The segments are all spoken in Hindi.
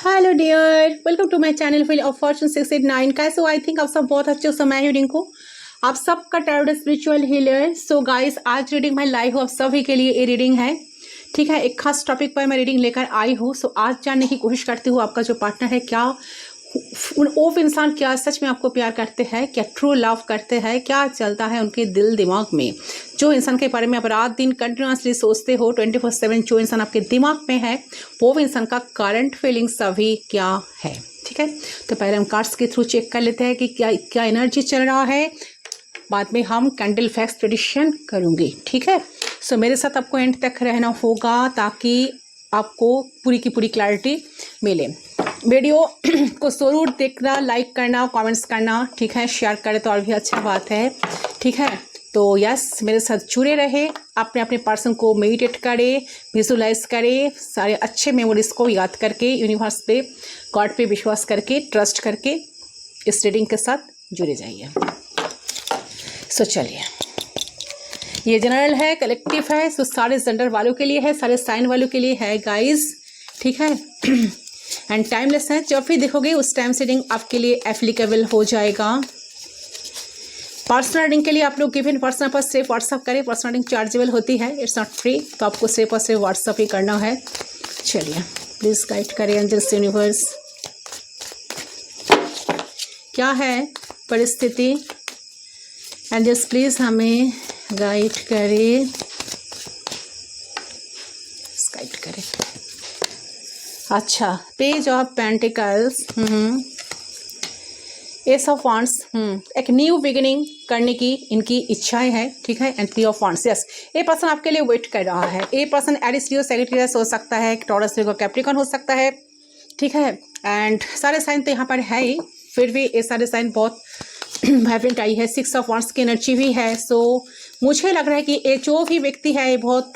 Hello dear, welcome to my channel wheel of fortune 689। कैसे हो? आई थिंक आप सब बहुत अच्छे हो। समय ही रिंकू, आप सबका tarot spiritual healer. So guys, आज रीडिंग मैं लाई हूँ आप सभी के लिए। ये रीडिंग है, ठीक है, एक खास टॉपिक पर मैं रीडिंग लेकर आई हूँ। सो आज जानने की कोशिश करती हूँ आपका जो पार्टनर है, क्या वो इंसान क्या सच में आपको प्यार करते हैं, क्या ट्रू लव करते हैं, क्या चलता है उनके दिल दिमाग में। जो इंसान के बारे में आप रात दिन कंटिन्यूसली सोचते हो 24/7, जो इंसान आपके दिमाग में है, वो इंसान का करंट फीलिंग्स अभी क्या है। ठीक है, तो पहले हम कार्ड्स के थ्रू चेक कर लेते हैं कि क्या क्या एनर्जी चल रहा है। बाद में हम कैंडल फैक्स प्रेडिक्शन करूँगी। ठीक है, सो मेरे साथ आपको एंड तक रहना होगा ताकि आपको पूरी की पूरी क्लैरिटी मिले। वीडियो को जरूर देखना, लाइक करना, कमेंट्स करना, ठीक है, शेयर करें तो और भी अच्छा बात है। ठीक है, तो यस, मेरे साथ जुड़े रहे, अपने अपने पर्सन को मेडिटेट करें, विजुलाइज करें, सारे अच्छे मेमोरीज को याद करके, यूनिवर्स पे, गॉड पे विश्वास करके, ट्रस्ट करके इस रीडिंग के साथ जुड़े जाइए। सो चलिए, ये जनरल है, कलेक्टिव है, सो सारे जेंडर वालों के लिए है, सारे साइन वालों के लिए है गाइस। ठीक है, एंड टाइमलेस है, जब भी देखोगे उस टाइम से रीडिंग आपके लिए एप्लीकेबल हो जाएगा। पर्सनल रीडिंग के लिए आप लोग गिवन पर्सन पर सिर्फ व्हाट्सअप करें। पर्सनल रीडिंग चार्जेबल होती है, इट्स नॉट फ्री, तो आपको सिर्फ और सिर्फ व्हाट्सअप ही करना है। चलिए, प्लीज़ गाइड करें एंजल्स यूनिवर्स, क्या है परिस्थिति। एंजल्स प्लीज़ हमें गाइड करें, गाइड करें। अच्छा, page of pentacles, S of wands, एक न्यू बिगिनिंग करने की इनकी इच्छाएं हैं। ठीक है, and three of wands, yes, ये पर्सन आपके लिए वेट कर रहा है। ये पर्सन एरिस लियो सैजिटेरियस हो सकता है, टॉरस वीगो कैप्रिकॉर्न हो सकता है। ठीक है, एंड सारे साइन तो यहाँ पर है ही, फिर भी ये सारे साइन बहुत वाइब्रेंट आई है। सिक्स ऑफ वांड्स की एनर्जी भी है। सो मुझे लग रहा है कि ये जो भी व्यक्ति है, ये बहुत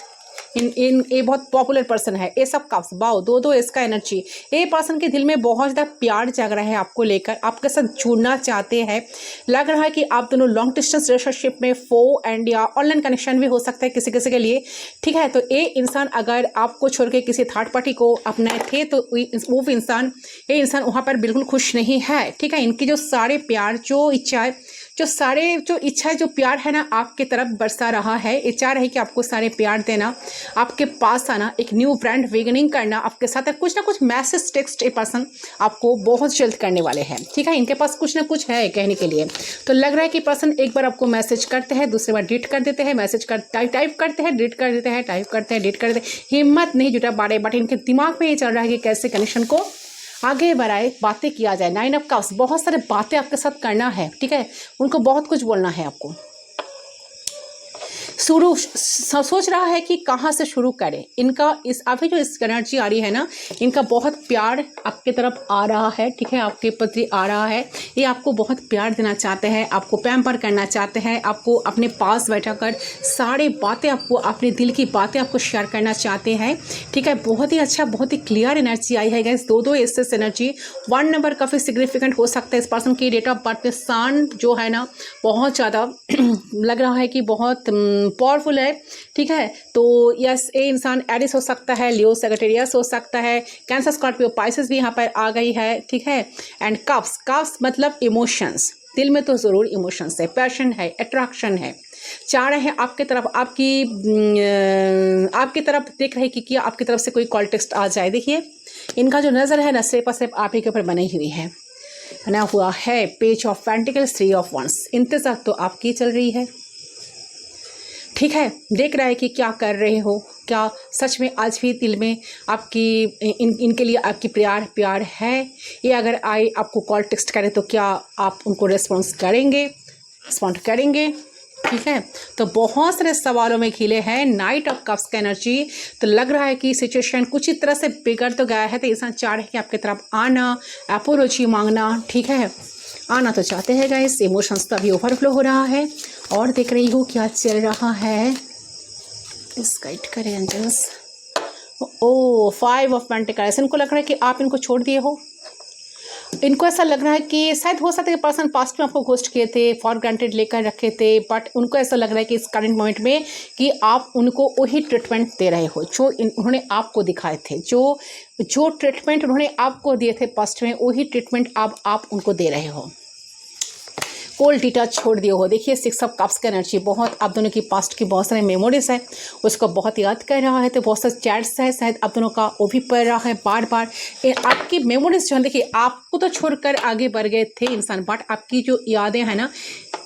ये बहुत पॉपुलर पर्सन है। ये सब कप्स, बाओ, दो इसका एनर्जी, ये पर्सन के दिल में बहुत ज़्यादा प्यार जग रहा है आपको लेकर, आपके साथ जुड़ना चाहते हैं। लग रहा है कि आप दोनों लॉन्ग डिस्टेंस रिलेशनशिप में फो एंड या ऑनलाइन कनेक्शन भी हो सकता है किसी किसी के लिए। ठीक है, तो ये इंसान अगर आपको छोड़ के किसी थर्ड पार्टी को अपनाए थे तो वो इंसान, ये इंसान वहाँ पर बिल्कुल खुश नहीं है। ठीक है, इनकी जो सारे प्यार, जो इच्छा, जो इच्छा, जो प्यार है ना, आपके तरफ बरसा रहा है। ये चाह रही कि आपको सारे प्यार देना, आपके पास आना, एक न्यू ब्रांड बिगिनिंग करना आपके साथ है। कुछ ना कुछ मैसेज टेक्स्ट ये पर्सन आपको बहुत जल्द करने वाले हैं। ठीक है, इनके पास कुछ ना कुछ है कहने के लिए। तो लग रहा है कि पर्सन एक बार आपको मैसेज करते हैं, दूसरी बार डिलीट कर देते हैं, मैसेज कर टाइप करते हैं, डिलीट कर देते हैं, टाइप करते हैं, डिलीट कर देते हैं। हिम्मत नहीं जुटा पा रहे, बट इनके दिमाग में ये चल रहा है कि कैसे कनेक्शन को आगे बढ़ाए, बातें किया जाए। नाइन ऑफ कप्स, बहुत सारे बातें आपके साथ करना है। ठीक है, उनको बहुत कुछ बोलना है आपको। सोच रहा है कि कहाँ से शुरू करें। इनका इस अभी जो इस एनर्जी आ रही है ना, इनका बहुत प्यार आपके तरफ आ रहा है। ठीक है, आपके प्रति आ रहा है, ये आपको बहुत प्यार देना चाहते हैं, आपको पैम्पर करना चाहते हैं, आपको अपने पास बैठाकर सारी बातें, आपको अपने दिल की बातें आपको शेयर करना चाहते हैं। ठीक है, बहुत ही अच्छा, बहुत ही क्लियर एनर्जी आई है गाइस। दो एसेस एनर्जी, 1 नंबर काफ़ी सिग्निफिकेंट हो सकता है। इस पर्सन की डेट ऑफ बर्थ में सन जो है ना, बहुत ज़्यादा लग रहा है कि बहुत पावरफुल है। ठीक है, तो यस, ये इंसान एरिस हो सकता है, लियो सैजिटेरियस हो सकता है, कैंसर, स्कॉर्पियो, पाइसेस भी यहाँ पर आ गई है। ठीक है, एंड कप्स मतलब इमोशंस, दिल में तो ज़रूर इमोशंस है, पैशन है, अट्रैक्शन है, चाह रहे हैं आपके तरफ, आपकी तरफ देख रहे कि आपकी तरफ से कोई कॉल टेक्स्ट आ जाए। देखिए, इनका जो नज़र है ना, सिर्फ और सिर्फ आप ही के ऊपर बनी हुई है, बना हुआ है। Page of pentacles, 3 of wands, इंतजार तो आपकी चल रही है। ठीक है, देख रहा है कि क्या कर रहे हो, क्या सच में आज भी दिल में आपकी इनके लिए आपकी प्यार है। ये अगर आए आपको कॉल टेक्स्ट करें तो क्या आप उनको रिस्पॉन्ड करेंगे। ठीक है, तो बहुत सारे सवालों में खिले हैं। नाइट ऑफ कप्स का एनर्जी, तो लग रहा है कि सिचुएशन कुछ इस तरह से बिगड़ तो गया है, तो इंसान चाह रहे हैं कि आपकी तरफ आना, अपोलॉजी मांगना। ठीक है, आना तो चाहते हैं गाइस, इमोशंस तो अभी ओवरफ्लो हो रहा है। और देख रही हूँ क्या चल रहा है, इस गाइड करें एंजल्स। ओ 5 ऑफ पेंटिकल्स, इनको लग रहा है कि आप इनको छोड़ दिए हो, इनको ऐसा लग रहा है कि शायद हो सकता है कि पर्सन पास्ट में आपको घोस्ट किए थे, फॉर ग्रांटेड लेकर रखे थे, बट उनको ऐसा लग रहा है कि इस करंट मोमेंट में कि आप उनको वही ट्रीटमेंट दे रहे हो जो उन्होंने आपको दिखाए थे, जो ट्रीटमेंट उन्होंने आपको दिए थे पास्ट में, वही ट्रीटमेंट अब आप उनको दे रहे हो। कोल्ड डिटच छोड़ दिए हो। देखिए 6 ऑफ कप्स का एनर्जी बहुत आप दोनों की पास्ट की बहुत सारे मेमोरीज है, उसको बहुत याद कर रहा है, तो बहुत सारे चैट्स है शायद आप दोनों का, वो भी पढ़ रहा है बार बार। आपकी मेमोरीज जो है, देखिए आपको तो छोड़कर आगे बढ़ गए थे इंसान, बट आपकी जो यादें हैं ना,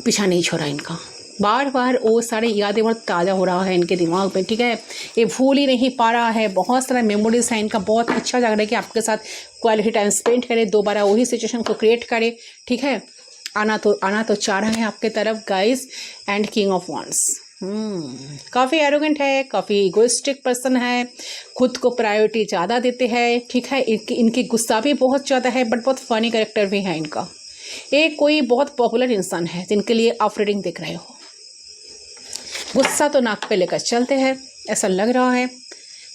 पीछा नहीं छोड़ा इनका, बार बार वो सारे यादें बहुत ताज़ा हो रहा है इनके दिमाग में, ठीक है। ये भूल ही नहीं पा रहा है, बहुत सारा मेमोरीज है इनका, बहुत अच्छा लग रहा है कि आपके साथ क्वालिटी टाइम स्पेंड करे, दोबारा वही सिचुएशन को क्रिएट करे, ठीक है। आना तो चाह रहा है आपके तरफ guys. And king of wands काफ़ी एरोगेंट है, काफ़ी इगोइस्टिक पर्सन है, खुद को प्रायोरिटी ज़्यादा देते हैं, ठीक है। इनकी गुस्सा भी बहुत ज़्यादा है, बट बहुत फनी कैरेक्टर भी है इनका। ये कोई बहुत पॉपुलर इंसान है जिनके लिए आप रीडिंग देख रहे हो। गुस्सा तो नाक पे लेकर चलते हैं ऐसा लग रहा है।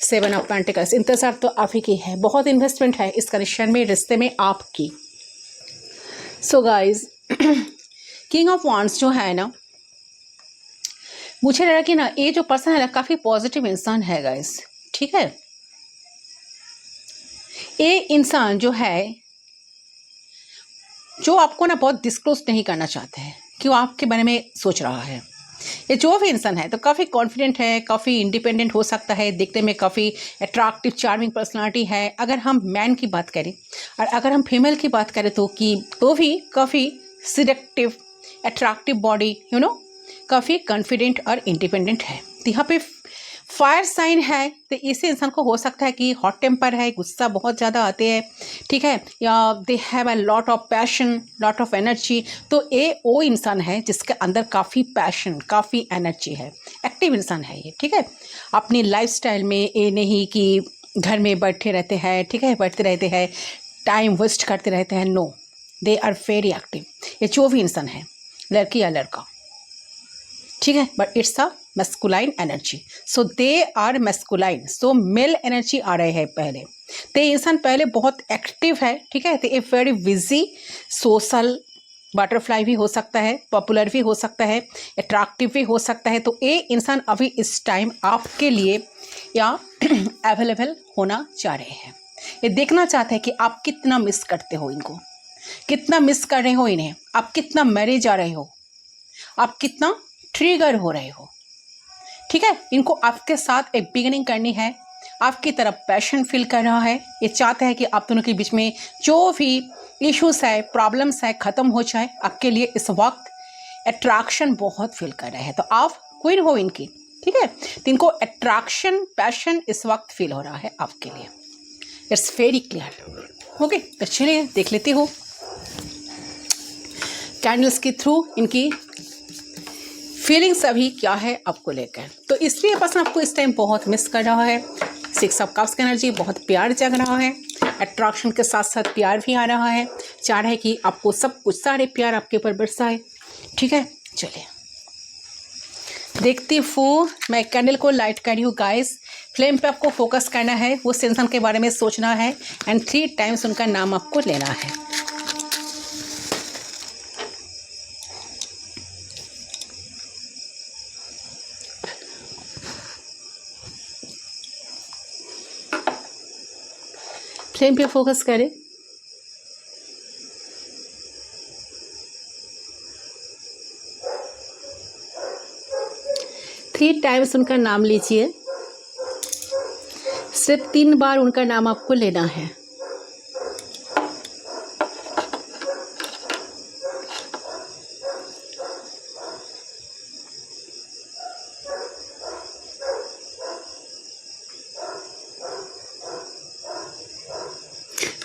7 ऑफ पेंटिकल्स, इंतजार तो आप ही की है, बहुत इन्वेस्टमेंट है इस कनेक्शन में, रिश्ते में आपकी। So guys king of wands जो है ना, मुझे लग रहा कि ना ये जो पर्सन है ना काफ़ी पॉजिटिव इंसान है गाइस, ठीक है। ये इंसान जो है, जो आपको ना बहुत डिस्क्लोज नहीं करना चाहता है कि वो आपके बारे में सोच रहा है। ये जो भी इंसान है तो काफ़ी कॉन्फिडेंट है, काफ़ी इंडिपेंडेंट हो सकता है, देखने में काफ़ी अट्रैक्टिव चार्मिंग पर्सनालिटी है अगर हम मैन की बात करें, और अगर हम फीमेल की बात करें तो कि वो भी काफ़ी selective attractive body, you know, काफ़ी कॉन्फिडेंट और इंडिपेंडेंट है। तो यहाँ पे फायर साइन है, तो इसी इंसान को हो सकता है कि हॉट टेम्पर है, गुस्सा बहुत ज़्यादा आते हैं, ठीक है, या they have a lot of passion, lot of energy. तो ये वो इंसान है जिसके अंदर काफ़ी पैशन, काफ़ी एनर्जी है, एक्टिव इंसान है ये, ठीक है। अपनी लाइफस्टाइल में ये नहीं कि घर में बैठे रहते हैं, ठीक है, बैठते रहते हैं, टाइम वेस्ट करते रहते हैं, no, they are very active. ये जो भी इंसान है, लड़की या लड़का, ठीक है, but it's a masculine energy, so they are masculine, so male energy आ रहे हैं पहले। तो ये इंसान पहले बहुत एक्टिव है, ठीक है, तो ये वेरी बिजी, सोशल बटरफ्लाई भी हो सकता है, पॉपुलर भी हो सकता है, अट्रैक्टिव भी हो सकता है। तो ये इंसान अभी इस टाइम आपके लिए या अवेलेबल होना चाह रहे हैं। ये देखना चाहते हैं कि आप कितना मिस करते हो इनको, कितना मिस कर रहे हो इन्हें, आप कितना मरे जा रहे हो, आप कितना ट्रिगर हो रहे हो, ठीक है। इनको आपके साथ एक बिगिनिंग करनी है, आपकी तरफ पैशन फील कर रहा है, ये चाहता है कि आप दोनों के बीच में जो भी इश्यूज है, प्रॉब्लम्स है, ख़त्म हो जाए। आपके लिए इस वक्त अट्रैक्शन बहुत फील कर रहे हैं, तो आप क्वीन हो इनकी, ठीक है। तो इनको अट्रैक्शन, पैशन इस वक्त फील हो रहा है आपके लिए, इट्स वेरी क्लियर। ओके, तो चलिए देख लेती हूँ कैंडल्स के थ्रू इनकी फीलिंग्स अभी क्या है आपको लेकर। तो इसलिए पर्सन आपको इस टाइम बहुत मिस कर रहा है। 6 ऑफ कप्स का एनर्जी, बहुत प्यार जग रहा है, अट्रैक्शन के साथ साथ प्यार भी आ रहा है, चाह रहा है कि आपको सब कुछ सारे प्यार आपके ऊपर बरसाए, ठीक है। चलिए देखती हूँ, मैं कैंडल को लाइट कर रही हूँ गाइस। फ्लेम पे आपको फोकस करना है, वो इंसान के बारे में सोचना है, एंड 3 टाइम्स उनका नाम आपको लेना है। फ्लेम पे फोकस करें। थ्री टाइम्स उनका नाम लीजिए, सिर्फ 3 बार उनका नाम आपको लेना है।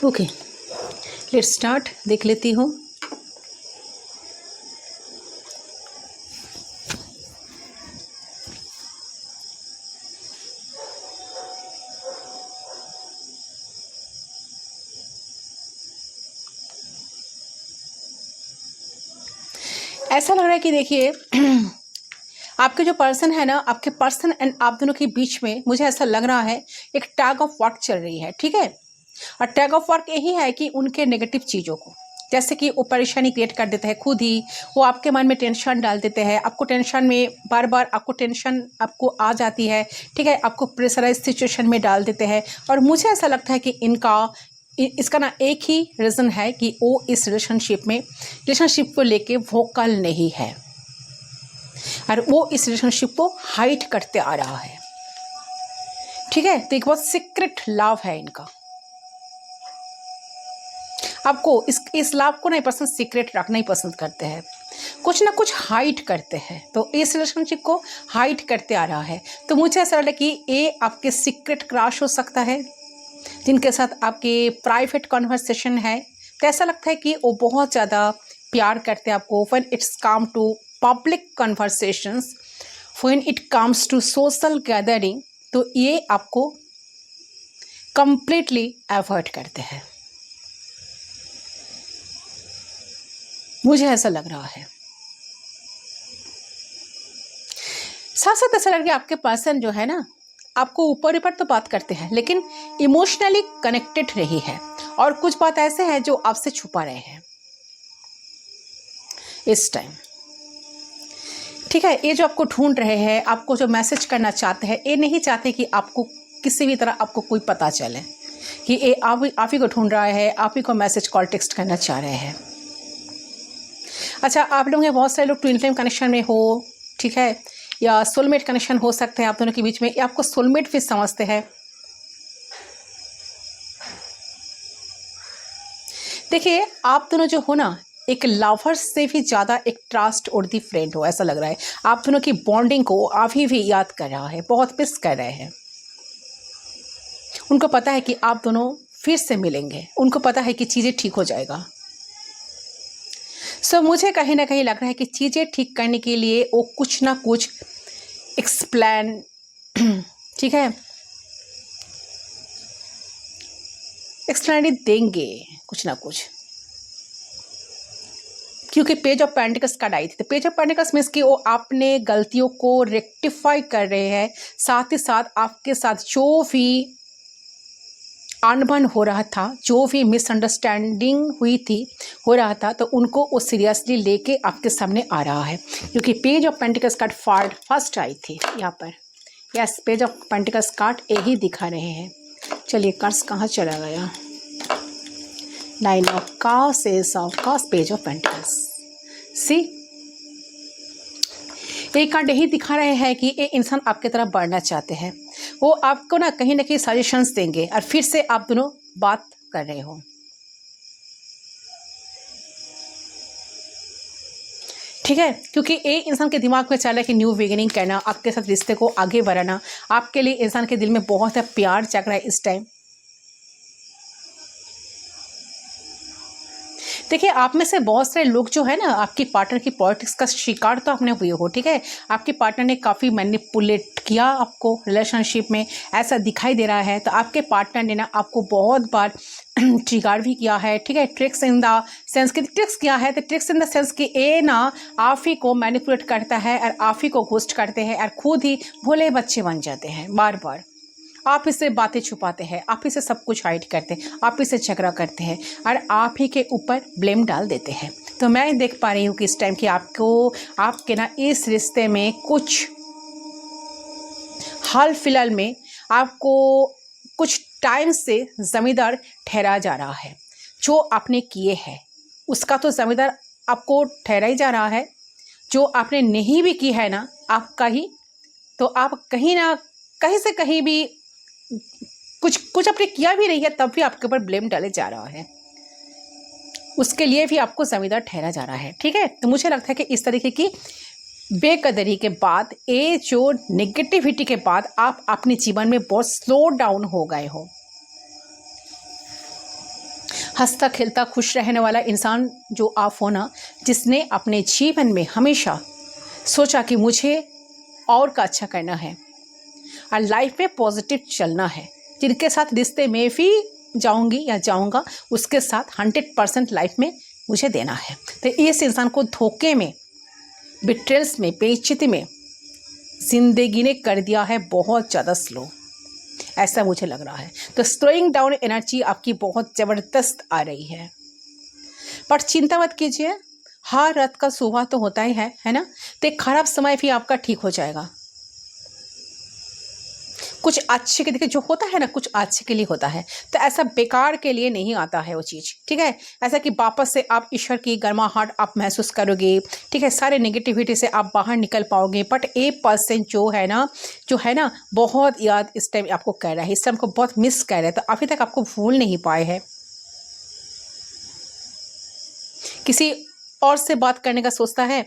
Okay, let's start. देख लेती हूँ। ऐसा लग रहा है कि देखिए आपके जो पर्सन है ना, आपके पर्सन एंड आप दोनों के बीच में मुझे ऐसा लग रहा है एक टैग ऑफ वॉर चल रही है, ठीक है। और टैग ऑफ वार यही है कि उनके नेगेटिव चीज़ों को, जैसे कि वो परेशानी क्रिएट कर देते हैं खुद ही, वो आपके मन में टेंशन डाल देते हैं, आपको टेंशन में बार बार आपको टेंशन आपको आ जाती है, ठीक है, आपको प्रेशराइज सिचुएशन में डाल देते हैं। और मुझे ऐसा लगता है कि इसका ना एक ही रीज़न है कि वो इस रिलेशनशिप को लेके वोकल नहीं है और वो इस रिलेशनशिप को हाइड करते आ रहा है, ठीक है। तो एक बहुत सीक्रेट लव है इनका, आपको इस लव को नहीं पसंद, सीक्रेट रखना ही पसंद करते हैं, कुछ ना कुछ हाइड करते हैं, तो इस रिलेशनशिप को हाइड करते आ रहा है। तो मुझे ऐसा लगा कि ये आपके सीक्रेट क्रश हो सकता है, जिनके साथ आपके प्राइवेट कॉन्वर्सेशन है। तो ऐसा लगता है कि वो बहुत ज़्यादा प्यार करते हैं आपको। When it's come to public conversations, when it comes to social gathering, तो ये आपको कंप्लीटली अवॉइड करते हैं, मुझे ऐसा लग रहा है। साथ साथ ऐसा लग रहा है आपके पर्सन जो है ना, आपको ऊपर ऊपर तो बात करते हैं लेकिन इमोशनली कनेक्टेड नहीं है, और कुछ बात ऐसे है जो आपसे छुपा रहे हैं इस टाइम, ठीक है। ये जो आपको ढूंढ रहे हैं, आपको जो मैसेज करना चाहते हैं, ये नहीं चाहते कि आपको किसी भी तरह आपको कोई पता चले कि ये आप ही को ढूंढ रहा है, आप ही को मैसेज कॉल टेक्स्ट करना चाह रहे हैं। अच्छा, आप लोगों में बहुत सारे लोग ट्विन फ्लेम कनेक्शन में हो, ठीक है, या सोलमेट कनेक्शन हो सकते हैं आप दोनों के बीच में, या आपको सोलमेट भी समझते हैं। देखिए, आप दोनों जो हो ना, एक लवर से भी ज़्यादा एक ट्रस्ट वर्दी फ्रेंड हो, ऐसा लग रहा है। आप दोनों की बॉन्डिंग को आप ही भी याद कर रहा है, बहुत मिस कर रहे हैं। उनको पता है कि आप दोनों फिर से मिलेंगे, उनको पता है कि चीज़ें ठीक हो जाएगा। सो मुझे कहीं ना कहीं लग रहा है कि चीज़ें ठीक करने के लिए वो कुछ ना कुछ एक्सप्लेन, ठीक है, एक्सप्लेनेटरी देंगे कुछ ना कुछ, क्योंकि पेज ऑफ पेंटिकल्स कार्ड आई थी। तो पेज ऑफ पेंटिकल्स मीन्स कि वो अपने गलतियों को रेक्टिफाई कर रहे हैं, साथ ही साथ आपके साथ जो भी अनबन हो रहा था, जो भी मिसअंडरस्टैंडिंग हुई थी, हो रहा था, तो उनको वो सीरियसली लेके आपके सामने आ रहा है, क्योंकि page of pentacles card first आई थी यहाँ पर। Yes, page of pentacles card यही दिखा रहे हैं। चलिए, कार्ड्स कहाँ चला गया? 9 of cups, ace of cups, page of pentacles. See, एक कार्ड यही दिखा रहे हैं कि ये इंसान आपकी तरफ बढ़ना चाहते हैं, वो आपको ना कहीं सजेशंस देंगे और फिर से आप दोनों बात कर रहे हो, ठीक है, क्योंकि ये इंसान के दिमाग में चल रहा है कि न्यू बिगिनिंग करना, आपके साथ रिश्ते को आगे बढ़ाना, आपके लिए इंसान के दिल में बहुत प्यार जग रहा है इस टाइम। देखिए, आप में से बहुत सारे लोग जो है ना, आपकी पार्टनर की पॉलिटिक्स का शिकार तो आपने हुए हो, ठीक है। आपके पार्टनर ने काफ़ी मैनिपुलेट किया आपको रिलेशनशिप में, ऐसा दिखाई दे रहा है। तो आपके पार्टनर ने ना आपको बहुत बार ट्रिगर भी किया है, ठीक है, ट्रिक्स इन द सेंस की ट्रिक्स किया है। तो ट्रिक्स इन द सेंस कि ये ना आप ही को मैनिपुलेट करता है और आप ही को घोस्ट करते हैं और खुद ही भोले बच्चे बन जाते हैं। बार बार आप इससे बातें छुपाते हैं, आप ही से सब कुछ हाइड करते हैं, आप ही से झगड़ा करते हैं और आप ही के ऊपर ब्लेम डाल देते हैं। तो मैं देख पा रही हूँ कि इस टाइम कि आपके ना इस रिश्ते में कुछ हाल फिलहाल में आपको कुछ टाइम से ज़मींदार ठहरा जा रहा है। जो आपने किए हैं उसका तो ज़मींदार आपको ठहरा ही जा रहा है, जो आपने नहीं भी की है ना आपका ही, तो आप कहीं ना कहीं से कहीं भी कुछ आपने किया भी नहीं है, तब भी आपके ऊपर ब्लेम डाले जा रहा है, उसके लिए भी आपको ज़मींदार ठहरा जा रहा है, ठीक है। तो मुझे लगता है कि इस तरीके की बेकदरी के बाद, ये जो नेगेटिविटी के बाद आप अपने जीवन में बहुत स्लो डाउन हो गए हो। हंसता खेलता खुश रहने वाला इंसान जो आप हो ना, जिसने अपने जीवन में हमेशा सोचा कि मुझे और का अच्छा करना है और लाइफ में पॉजिटिव चलना है, जिनके साथ रिश्ते में भी जाऊंगी या जाऊंगा उसके साथ 100% लाइफ में मुझे देना है। तो इस इंसान को धोखे में, बिट्रेल्स में, बेइज्जती में ज़िंदगी ने कर दिया है बहुत ज़्यादा स्लो। ऐसा मुझे लग रहा है। तो स्लोइंग डाउन एनर्जी आपकी बहुत ज़बरदस्त आ रही है, पर चिंता मत कीजिए, हर रात का सुबह तो होता ही है ना। तो एक खराब समय भी आपका ठीक हो जाएगा। कुछ अच्छे के, देखिए जो होता है ना कुछ अच्छे के लिए होता है, तो ऐसा बेकार के लिए नहीं आता है वो चीज़, ठीक है। ऐसा कि वापस से आप ईश्वर की गर्माहट आप महसूस करोगे, ठीक है, सारे नेगेटिविटी से आप बाहर निकल पाओगे। बट 1% जो है ना बहुत याद इस टाइम आपको कर रहा है, इस टाइम को बहुत मिस कर रहा है, तो अभी तक आपको भूल नहीं पाए हैं। किसी और से बात करने का सोचता है,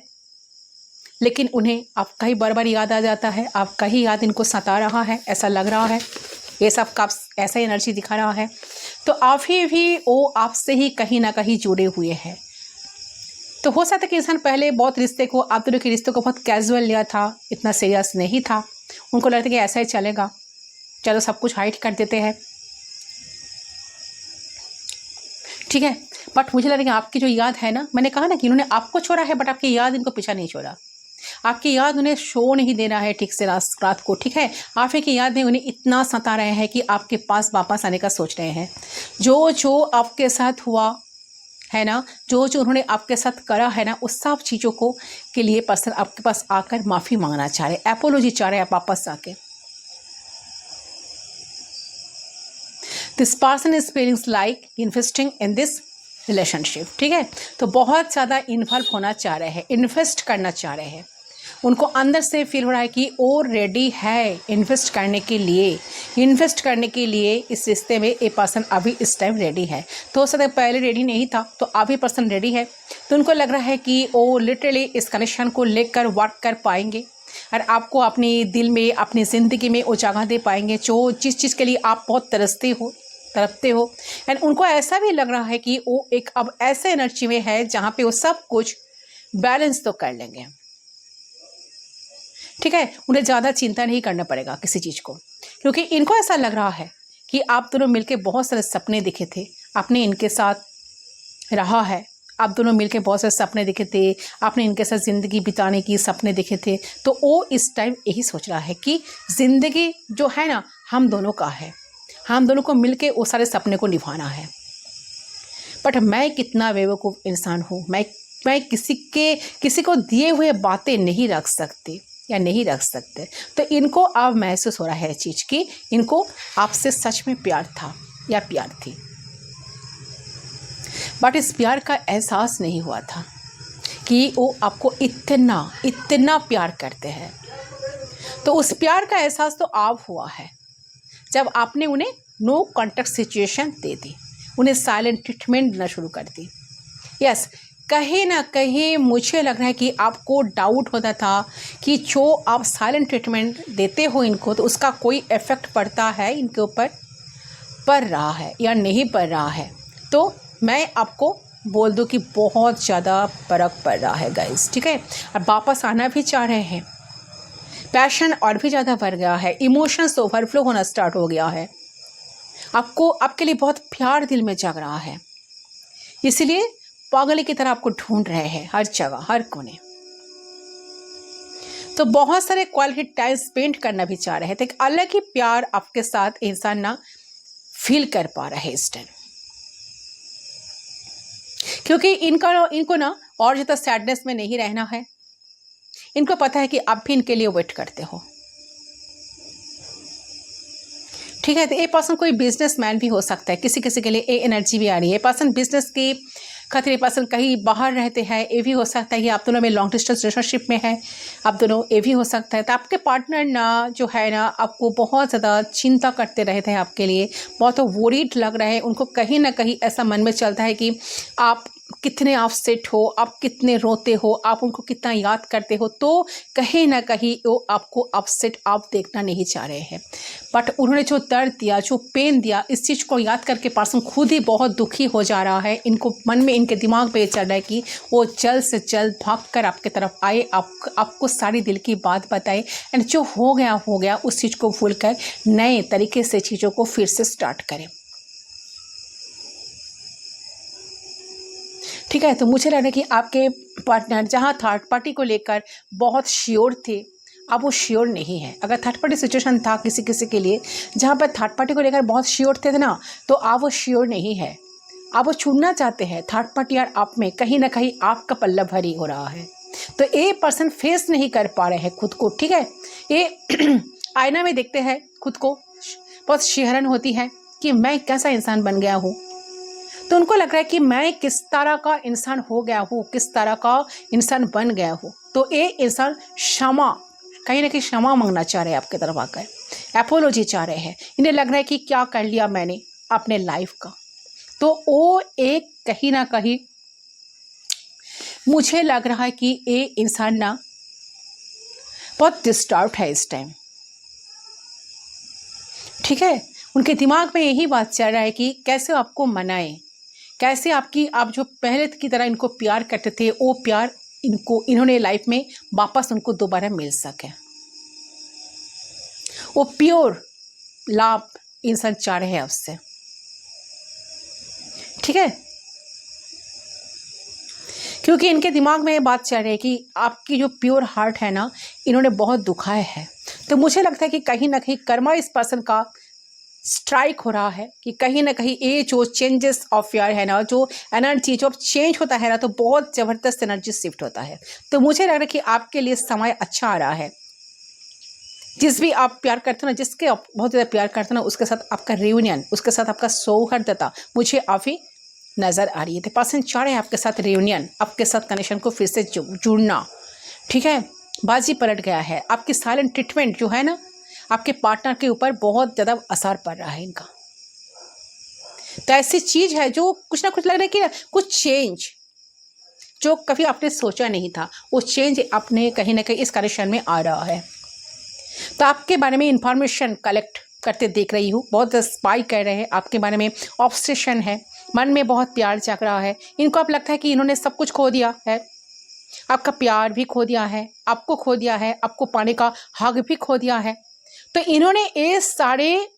लेकिन उन्हें आपका ही बार बार याद आ जाता है, आपका ही याद इनको सता रहा है, ऐसा लग रहा है। ये सब का ऐसा एनर्जी दिखा रहा है। तो आप ही भी वो आपसे ही कहीं ना कहीं जुड़े हुए हैं। तो हो सकता है कि इंसान पहले बहुत रिश्ते को, आप दोनों के रिश्ते को बहुत कैजुअल लिया था, इतना सीरियस नहीं था। उनको लगता है कि ऐसा ही चलेगा, चलो सब कुछ हाइड कर देते हैं, ठीक है। बट मुझे लग रहा है कि आपकी जो याद है ना, मैंने कहा ना कि इन्होंने आपको छोड़ा है, बट आपकी याद इनको पीछा नहीं छोड़ा। आपकी याद उन्हें शो नहीं दे रहा है ठीक से रात को, ठीक है। आप की याद में उन्हें इतना सता रहे हैं कि आपके पास वापस आने का सोच रहे हैं। जो आपके साथ हुआ है ना, जो उन्होंने आपके साथ करा है ना, उस सब चीज़ों को के लिए पर्सन आपके पास आकर माफ़ी मांगना चाह रहे, एपोलॉजी चाह रहे हैं आप वापस आके। This person is feelings like investing in this relationship, ठीक है। तो बहुत ज़्यादा इन्वॉल्व होना चाह रहे हैं, इन्वेस्ट करना चाह रहे हैं। उनको अंदर से फील हो रहा है कि वो रेडी है इन्वेस्ट करने के लिए इस रिश्ते में। ये पर्सन अभी इस टाइम रेडी है। तो हो सकता है पहले रेडी नहीं था, तो अभी पर्सन रेडी है। तो उनको लग रहा है कि वो लिटरली इस कनेक्शन को लेकर वर्क कर पाएंगे और आपको अपने दिल में, अपनी ज़िंदगी में वो जगह दे पाएंगे जो जिस चीज़ के लिए आप बहुत तरसते हो। एंड उनको ऐसा भी लग रहा है कि वो एक अब ऐसे एनर्जी में है जहाँ पे वो सब कुछ बैलेंस तो कर लेंगे, ठीक है। उन्हें ज़्यादा चिंता नहीं करना पड़ेगा किसी चीज़ को, क्योंकि इनको ऐसा लग रहा है कि आप दोनों मिलके बहुत सारे सपने देखे थे, आपने इनके साथ रहा है, आप दोनों मिलके बहुत सारे सपने देखे थे, आपने इनके साथ ज़िंदगी बिताने की सपने देखे थे। तो वो इस टाइम यही सोच रहा है कि ज़िंदगी जो है ना हम दोनों का है, हम दोनों को मिलके वो सारे सपने को निभाना है। बट मैं कितना बेवकूफ़ इंसान हूँ, मैं किसी को दिए हुए बातें नहीं रख सकती या नहीं रख सकते। तो इनको अब महसूस हो रहा है चीज़ कि इनको आपसे सच में प्यार था या प्यार थी, बट इस प्यार का एहसास नहीं हुआ था कि वो आपको इतना प्यार करते हैं। तो उस प्यार का एहसास तो आप हुआ है जब आपने उन्हें नो कॉन्टैक्ट सिचुएशन दे दी, उन्हें साइलेंट ट्रीटमेंट देना शुरू कर दी। यस, कहीं ना कहीं मुझे लग रहा है कि आपको डाउट होता था कि जो आप साइलेंट ट्रीटमेंट देते हो इनको, तो उसका कोई इफ़ेक्ट पड़ता है इनके ऊपर, पड़ रहा है या नहीं पड़ रहा है। तो मैं आपको बोल दूं कि बहुत ज़्यादा फर्क पड़ रहा है गाइस, ठीक है। और वापस आना भी चाह रहे हैं, पैशन और भी ज़्यादा बढ़ गया है, इमोशंस ओवरफ्लो होना स्टार्ट हो गया है, आपके लिए बहुत प्यार दिल में जग रहा है, इसलिए पागल की तरह आपको ढूंढ रहे हैं हर जगह, हर कोने। तो बहुत सारे क्वालिटी टाइम स्पेंड करना भी चाह रहे हैं, तो एक अलग ही प्यार आपके साथ इंसान ना फील कर पा रहा है इस टाइम, क्योंकि इनको ना और ज़्यादा सैडनेस में नहीं रहना है। इनको पता है कि आप भी इनके लिए वेट करते हो, ठीक है। तो ये पर्सन कोई बिजनेसमैन भी हो सकता है, किसी के लिए ये एनर्जी भी आ रही है। पर्सन बिजनेस की खतरे, पर्सन कहीं बाहर रहते हैं, ये भी हो सकता है कि आप दोनों में लॉन्ग डिस्टेंस रिलेशनशिप में है, आप दोनों, ये भी हो सकता है। तो आपके पार्टनर ना जो है ना आपको बहुत ज़्यादा चिंता करते रहते हैं, आपके लिए बहुत वरीड लग रहे हैं। उनको कहीं ना कहीं ऐसा मन में चलता है कि आप कितने अपसेट हो, आप कितने रोते हो, आप उनको कितना याद करते हो। तो कहीं ना कहीं वो आपको अपसेट आप देखना नहीं चाह रहे हैं, बट उन्होंने जो दर्द दिया, जो पेन दिया, इस चीज़ को याद करके पर्सन खुद ही बहुत दुखी हो जा रहा है। इनको मन में, इनके दिमाग पे चल रहा है कि वो जल्द से जल्द भागकर आपके तरफ आए, आपको सारी दिल की बात बताए, एंड जो हो गया उस चीज़ को भूल कर नए तरीके से चीज़ों को फिर से स्टार्ट करें, ठीक है। तो मुझे लग रहा है कि आपके पार्टनर जहाँ थर्ड पार्टी को लेकर बहुत श्योर थे, अब वो श्योर नहीं है। अगर थर्ड पार्टी सिचुएशन था किसी किसी के लिए जहाँ पर थर्ड पार्टी को लेकर बहुत श्योर थे ना, तो अब वो श्योर नहीं है। अब वो छूटना चाहते हैं। थर्ड पार्टी यार आप में कहीं ना कहीं आपका पल्ला भारी हो रहा है, तो ये पर्सन फेस नहीं कर पा रहे हैं खुद को। ठीक है, ये आईना में देखते हैं खुद को, बहुत शिहरन होती है कि मैं कैसा इंसान बन गया हूँ। तो उनको लग रहा है कि मैं किस तरह का इंसान हो गया हूँ, किस तरह का इंसान बन गया हूँ। तो ये इंसान क्षमा, कहीं ना कहीं क्षमा मांगना चाह रहे हैं आपके तरफ आकर, एपोलॉजी चाह रहे हैं। इन्हें लग रहा है कि क्या कर लिया मैंने अपने लाइफ का। तो वो एक कहीं ना कहीं मुझे लग रहा है कि ये इंसान ना बहुत डिस्टर्ब है इस टाइम। ठीक है, उनके दिमाग में यही बात चल रहा है कि कैसे आपको मनाएं, कैसे आप जो पहले की तरह इनको प्यार करते थे वो प्यार इन्होंने लाइफ में वापस उनको दोबारा मिल सके। वो प्योर लाभ इंसान चाह रहे हैं आपसे। ठीक है, क्योंकि इनके दिमाग में ये बात चल रही है कि आपकी जो प्योर हार्ट है ना, इन्होंने बहुत दुखाया है। तो मुझे लगता है कि कहीं ना कहीं कर्मा इस पर्सन का स्ट्राइक हो रहा है कि कहीं ना कहीं ये जो चेंजेस ऑफ यार है ना, जो एनर्जी जो चेंज होता है ना, तो बहुत ज़बरदस्त एनर्जी शिफ्ट होता है। तो मुझे लग रहा है कि आपके लिए समय अच्छा आ रहा है। जिस भी आप प्यार करते हो ना, जिसके आप बहुत ज़्यादा प्यार करते हो ना, उसके साथ आपका रियूनियन, उसके साथ आपका सौहार्दता मुझे काफ़ी नज़र आ रही है। तो पर्सन चाह रहे हैं आपके साथ रियूनियन, आपके साथ कनेक्शन को फिर से जुड़ना। ठीक है, बाजी पलट गया है। आपकी साइलेंट ट्रीटमेंट जो है ना, आपके पार्टनर के ऊपर बहुत ज़्यादा असर पड़ रहा है इनका। तो ऐसी चीज़ है जो कुछ ना कुछ लग रहा है कि कुछ चेंज जो कभी आपने सोचा नहीं था, वो चेंज आपने कहीं ना कहीं इस कनेक्शन में आ रहा है। तो आपके बारे में इंफॉर्मेशन कलेक्ट करते देख रही हूँ, बहुत स्पाई कर रहे हैं आपके बारे में, ऑब्सेशन है, मन में बहुत प्यार जाग रहा है। इनको अब लगता है कि इन्होंने सब कुछ खो दिया है, आपका प्यार भी खो दिया है, आपको खो दिया है, आपको पाने का हक भी खो दिया है। तो इन्होंने ये सारे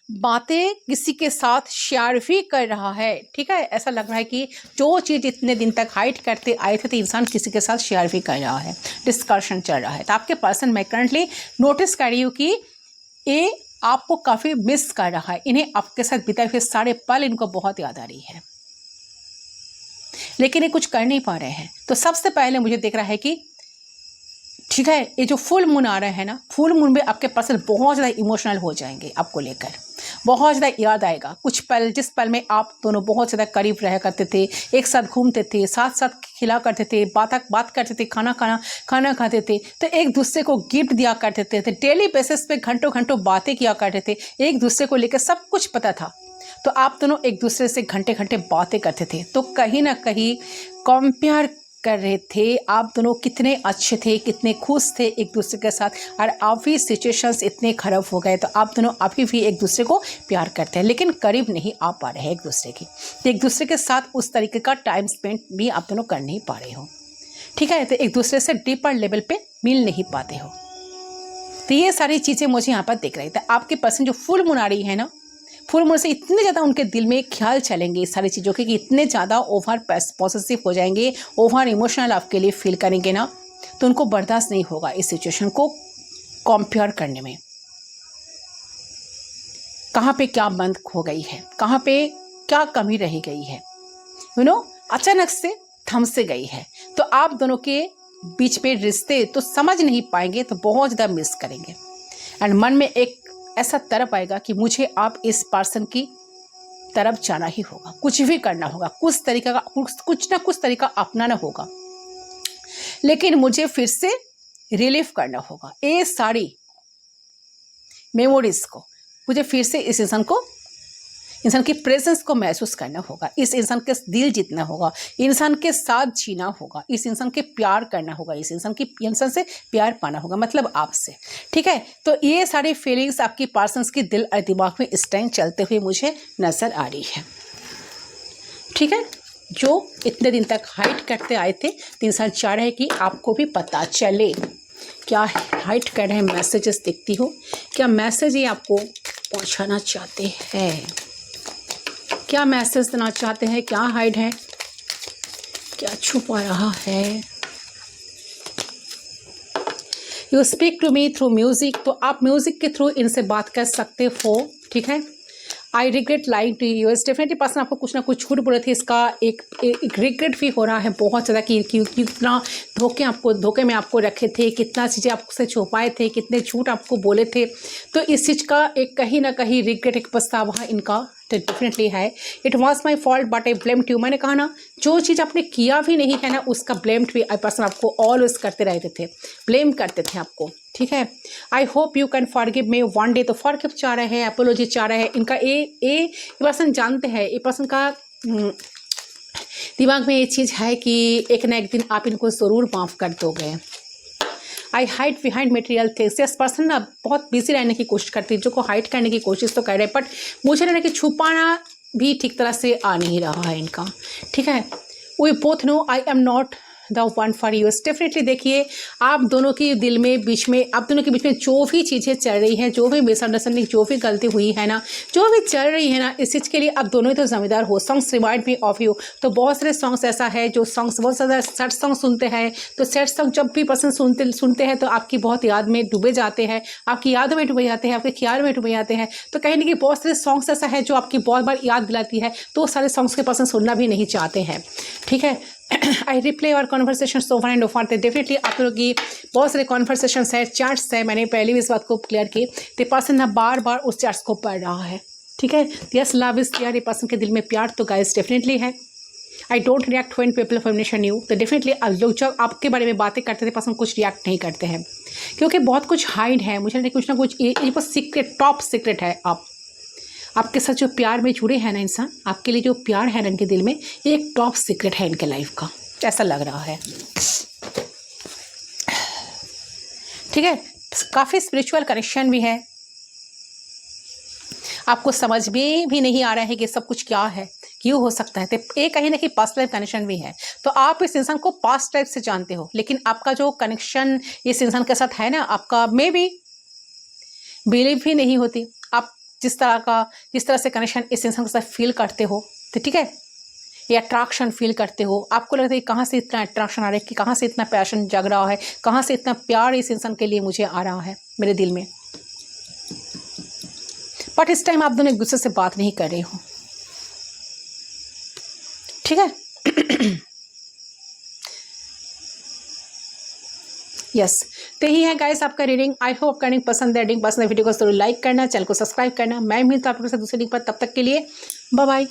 बातें किसी के साथ शेयर भी कर रहा है। ठीक है, ऐसा लग रहा है कि जो चीज़ इतने दिन तक हाइड करते आए थे, तो इंसान किसी के साथ शेयर भी कर रहा है, डिस्कशन चल रहा है। तो आपके पर्सन मैं करंटली नोटिस कर रही हूँ कि ये आपको काफ़ी मिस कर रहा है। इन्हें आपके साथ बिताए हुए सारे पल इनको बहुत याद आ रही है, लेकिन ये कुछ कर नहीं पा रहे हैं। तो सबसे पहले मुझे दिख रहा है कि ठीक है, ये जो फुल मून आ रहा है ना, फुल मून में आपके पर्सन बहुत ज़्यादा इमोशनल हो जाएंगे, आपको लेकर बहुत ज़्यादा याद आएगा। कुछ पल, जिस पल में आप दोनों बहुत ज़्यादा करीब रहा करते थे, एक साथ घूमते थे, साथ साथ खिला करते थे, बात करते थे, खाना खाते थे, तो एक दूसरे को गिफ्ट दिया करते थे, डेली बेसिस पे घंटों घंटों बातें किया करते थे, एक दूसरे को लेकर सब कुछ पता था। तो आप दोनों एक दूसरे से घंटे घंटे बातें करते थे। तो कहीं ना कहीं कंपेयर कर रहे थे आप दोनों कितने अच्छे थे, कितने खुश थे एक दूसरे के साथ, और अभी सिचुएशंस इतने खराब हो गए। तो आप दोनों अभी भी एक दूसरे को प्यार करते हैं, लेकिन करीब नहीं आ पा रहे हैं एक दूसरे की। तो एक दूसरे के साथ उस तरीके का टाइम स्पेंड भी आप दोनों कर नहीं पा रहे हो। ठीक है, तो एक दूसरे से डीपर लेवल पे मिल नहीं पाते हो। तो ये सारी चीज़ें मुझे यहाँ पर दिख रही थी। आपके पर्सन जो फुल मून आ रही है ना, फुल मून से इतने ज़्यादा उनके दिल में ख्याल चलेंगे इस सारी चीज़ों के कि इतने ज़्यादा ओवर पॉसेसिव हो जाएंगे, ओवर इमोशनल आपके लिए फील करेंगे ना, तो उनको बर्दाश्त नहीं होगा इस सिचुएशन को कंपेयर करने में। कहाँ पे क्या बंद हो गई है, कहाँ पे क्या कमी रह गई है, अचानक से थम से गई है। तो आप दोनों के बीच में रिश्ते तो समझ नहीं पाएंगे, तो बहुत ज़्यादा मिस करेंगे। एंड मन में एक ऐसा तरफ आएगा कि मुझे आप इस पर्सन की तरफ जाना ही होगा, कुछ भी करना होगा, कुछ ना कुछ तरीका अपनाना होगा, लेकिन मुझे फिर से रिलीव करना होगा। ये सारी मेमोरीज को मुझे फिर से इस इंसान की प्रेजेंस को महसूस करना होगा, इस इंसान के दिल जीतना होगा, इंसान के साथ जीना होगा, इस इंसान के प्यार करना होगा, इस इंसान से प्यार पाना होगा, मतलब आपसे। ठीक है, तो ये सारी फीलिंग्स आपकी पर्सन्स के दिल और दिमाग में इस टाइम चलते हुए मुझे नज़र आ रही है। ठीक है, जो इतने दिन तक हाइड करते आए थे, तो इंसान चाह रहे हैं कि आपको भी पता चले क्या हाइड कर रहे हैं। मैसेजेस देखती हो, क्या मैसेज ये आपको पहुँचाना चाहते हैं, क्या मैसेज देना चाहते हैं, क्या हाइड है, क्या छुपा रहा है। You speak to me through music, तो आप म्यूजिक के थ्रू इनसे बात कर सकते हो, ठीक है। I regret lying to you, definitely person आपको कुछ ना कुछ झूठ बोले थे, इसका एक रिग्रेट फील हो रहा है बहुत ज़्यादा कि कितना धोखे में आपको रखे थे, कितना चीज़ें आपसे छुपाए थे, कितने झूठ आपको बोले थे। तो इस चीज़ का एक कहीं ना कहीं रिग्रेट, एक पछतावा इनका डेफिनेटली है। It was my fault but I blamed you, मैंने कहा ना जो चीज़ आपने किया भी नहीं है ना उसका ब्लेम्ड भी पर्सन आपको ऑलवेज करते रहते थे, ब्लेम करते थे आपको, ठीक है। I hope you can forgive me one day, तो फॉरगिव चाह रहे हैं, अपोलॉजी चाह रहे हैं। इनका ये पर्सन जानते हैं, ये पर्सन का दिमाग में ये चीज़ है कि एक ना एक दिन आप इनको ज़रूर माफ़ कर दोगे। आई hide behind material things, yes person ना बहुत बिजी रहने की कोशिश करती है, जो को हाइड करने की कोशिश तो कर रहे हैं, बट मुझे रहने कि छुपाना भी ठीक तरह से आ नहीं रहा है इनका, ठीक है। We both know I am not the one for you, definitely देखिए आप दोनों के दिल में बीच में, आप दोनों के बीच में जो भी चीज़ें चल रही हैं, जो भी मिसअंडरस्टैंडिंग, जो भी गलती हुई है ना, जो भी चल रही है ना, इस चीज़ के लिए आप दोनों ही तो जिम्मेदार हो। Songs remind me of you, तो बहुत सारे सॉन्ग्स ऐसा है जो सॉन्ग्स बहुत ज़्यादा सैड सॉन्ग सुनते हैं, तो सैड सॉन्ग जब भी पर्सन सुनते हैं तो आपकी बहुत याद में डूबे जाते हैं, आपकी यादों में डूबे जाते हैं, आपके ख्याल में डूबे जाते हैं। तो कहीं ना कहीं बहुत सारे सॉन्ग्स ऐसा है जो आपकी बहुत बार याद दिलाती है, तो सारे सॉन्ग्स के पर्सन सुनना भी नहीं चाहते हैं, ठीक है। आई रिप्ले और conversation over and over, definitely आप लोगों की बहुत सारे कॉन्वर्सेशन है, चैट्स है, मैंने पहले भी इस बात को क्लियर की, तो पर्सन ना बार बार उस चैट्स को पढ़ रहा है, ठीक है। यस लव इज प्यार, ये पर्सन के दिल में प्यार तो गाइस डेफिनेटली है। I don't react when people formation you, तो डेफिनेटली लोग जब आपके बारे में बातें करते थे पर्सन कुछ रिएक्ट नहीं करते हैं, क्योंकि बहुत कुछ हाइड है, मुझे कुछ ना कुछ ये बस सीक्रेट, टॉप सीक्रेट है। आपके साथ जो प्यार में जुड़े हैं ना इंसान, आपके लिए जो प्यार है ना इनके दिल में, ये एक टॉप सीक्रेट है इनके लाइफ का, ऐसा लग रहा है, ठीक है। काफ़ी स्पिरिचुअल कनेक्शन भी है, आपको समझ में भी नहीं आ रहा है कि सब कुछ क्या है, क्यों हो सकता है, तो ये कहीं ना कहीं पास्ट लाइफ कनेक्शन भी है। तो आप इस इंसान को पास्ट लाइफ से जानते हो, लेकिन आपका जो कनेक्शन इस इंसान के साथ है ना, आपका मे बी बिलीव भी नहीं होती। आप जिस तरह से कनेक्शन इस इंसान के साथ फील करते हो, तो ठीक है, ये अट्रैक्शन फील करते हो, आपको लगता है कहाँ से इतना अट्रैक्शन आ रहा है, कि कहाँ से इतना पैशन जग रहा है, कहाँ से इतना प्यार इस इंसान के लिए मुझे आ रहा है मेरे दिल में। बट इस टाइम आप दोनों एक दूसरे से बात नहीं कर रहे हो, ठीक है। यस तो यही है गाइस आपका रीडिंग। आई होप आपका रीडिंग पसंद है, रीडिंग पसंद है वीडियो को जरूर लाइक करना, चैनल को सब्सक्राइब करना। मैं मिलता हूँ आपके साथ दूसरे रीडिंग पर, तब तक के लिए बाय बाय।